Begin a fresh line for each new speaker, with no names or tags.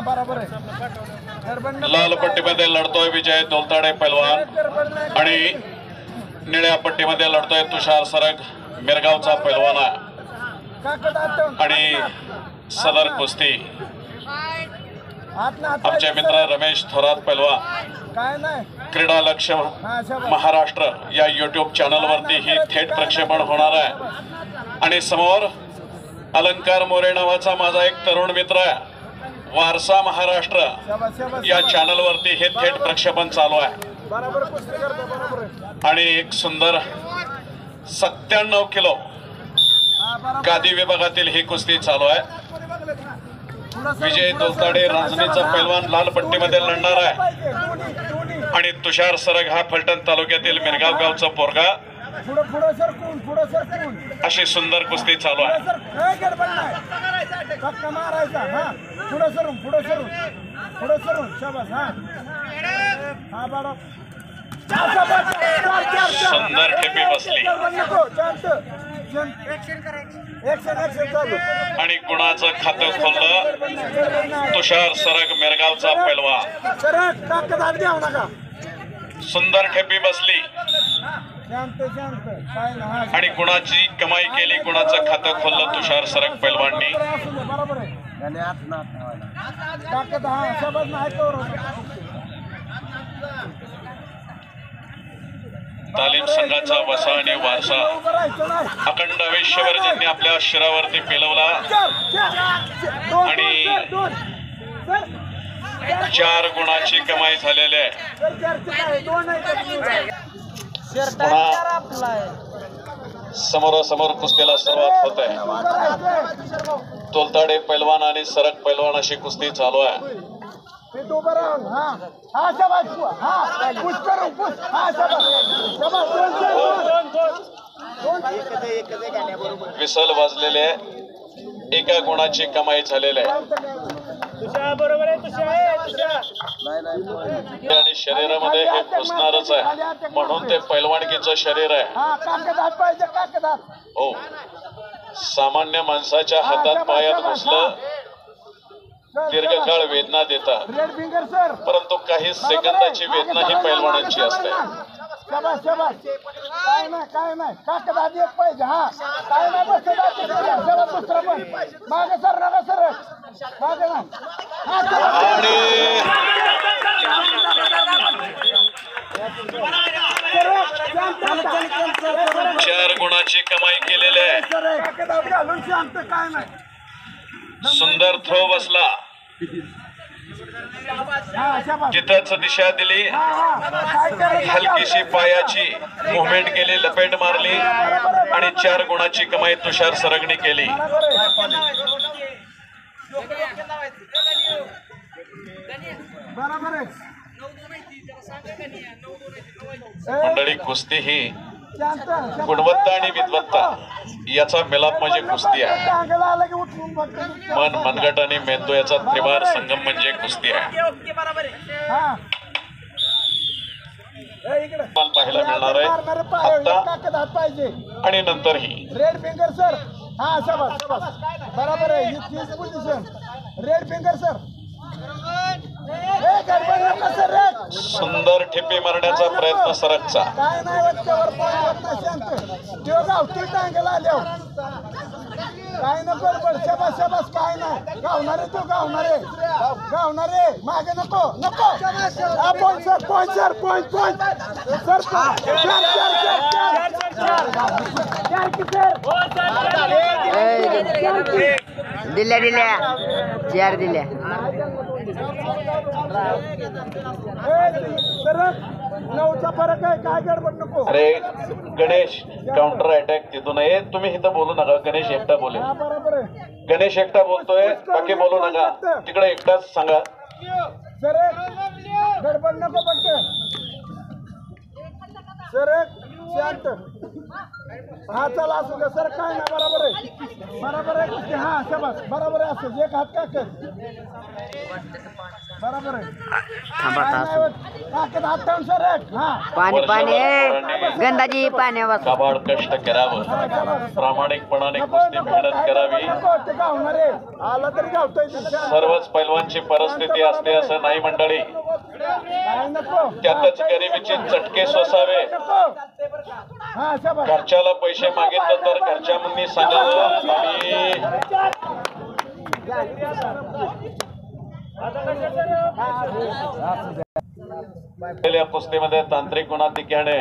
बरोबर आहे.
लाल पट्टीमध्ये लढतोय विजय दोलताडे पैलवान आणि निळ्या पट्टीमध्ये लढतोय तुषार सरग मिरगावचा पैलवान आणि सदर कुस्ती आमचे मित्र रमेश थोरात पैलवान क्रीडा लक्ष महाराष्ट्र या YouTube चॅनलवरती ही थेट प्रक्षेपण होणार आहे आणि समोर अलंकार मोरे नावाचा माझा एक तरुण मित्र आहे वारसा महाराष्ट्र या चॅनलवरती हे थेट प्रक्षेपण चालू आहे आणि एक सुंदर 97 किलो गादी विभागातील ही कुस्ती चालू आहे। विजय दोलताडे रांजणीचा पैलवान लाल पट्टीमध्ये लढणार आहे आणि तुषार सरग हा फलटण तालुक्यातील मिरगाव गावचा पोरगा अशी सुंदर कुस्ती चालू आहे। सुंदर ठेपी बसली आणि गुणाचं खातं खोललं तुषार सरग मिरगावचा पैलवान। सुंदर ठेपी बसली आणि गुणाची कमाई केली गुणाचं खातं खोललं तुषार सरग पैलवाननी। तालीम संघाचा वसा आणि वारसा अखंड आयुष्यभर ज्यांनी आपल्या शिरावरती पेलवला आणि 4 गुणाची कमाई झालेली आहे। समोरासमोर कुस्तीला सुरुवात होत आहे। तोलताडे पैलवान आणि सरग पैलवान अशी कुस्ती चालू आहे। विसल वाजलेले एका गुणाची कमाई झालेली आहे आणि शरीरामध्ये हे घुसणारच आहे म्हणून ते पैलवानकीचं शरीर आहे। हो सामान्य माणसाच्या हातात पायात घुसलं दीर्घकाळ वेदना देतात परंतु काही सेकंदाची वेदना ही पैलवानांची असते। आणि 4 गुणाची कमाई केलेली आहे। सुंदर थ्रो बसला जिथंच दिशा दिली हलकीशी पायाची मुवमेंट केली लपेट मारली आणि 4 गुणाची कमाई तुषार सरगने केली। मंडळी कुस्ती ही गुणवत्ता आणि विद्वत्ता याचा मिलाप म्हणजे कुस्ती आहे। मन मनगट आणि मेंदू याचा त्रिवार संगम म्हणजे कुस्ती आहे। पाहायला मिळणार आहे आता आणि नंतरही।
रेड फिंगर सर बरोबर आहे ही पोझिशन रेड फिंगर सर
सुंदर ठिपी मारण्याचा प्रयत्न सरगचा
काय नाही काय नको शाबास शाबास काय नाही गावणारे तो गावणारे मागे नको नको पॉइंट
दिल्या 4 दिल्या
नऊचा फरक आहे काय गडबड नको।
अरे गणेश काउंटर अटॅक तिथून आहे तुम्ही इथं बोलू नका गणेश एकटा बोले
बरोबर आहे
गणेश एकटा बोलतोय बाकी बोलू नका तिकडे एकटाच सांगा
सर गडबड नको फक्त सर शांत हा चला असू द्या सर काय नाही बरोबर आहे हा शाबास बरोबर आहे असं एक हात काय कर बरोबर आहे.
थांबा
काय
तास
नाही होत. काकीत हात ठेवून सरक. हा.
पाणी पाणी गंधाजी पाणी वाजता
काबाड कष्ट करावं, प्रामाणिकपणाने
नको,
कुस्ती
नको,
मेहनत
काय
करावी.
नको, ते गावणारे. आला तरी गावतोय ते.
सर्वच पैलवानची परिस्थिती असते असं नाही मंडळी.
काय नको.
त्यातच गरिबीचे चटके सोसावे.
नको. हा, शाबास.
घरच्याला पैसे मागितलं तर घरच्या मुली सांगावं. आणि कुस्तीमध्ये तांत्रिक गुणाधिक्याने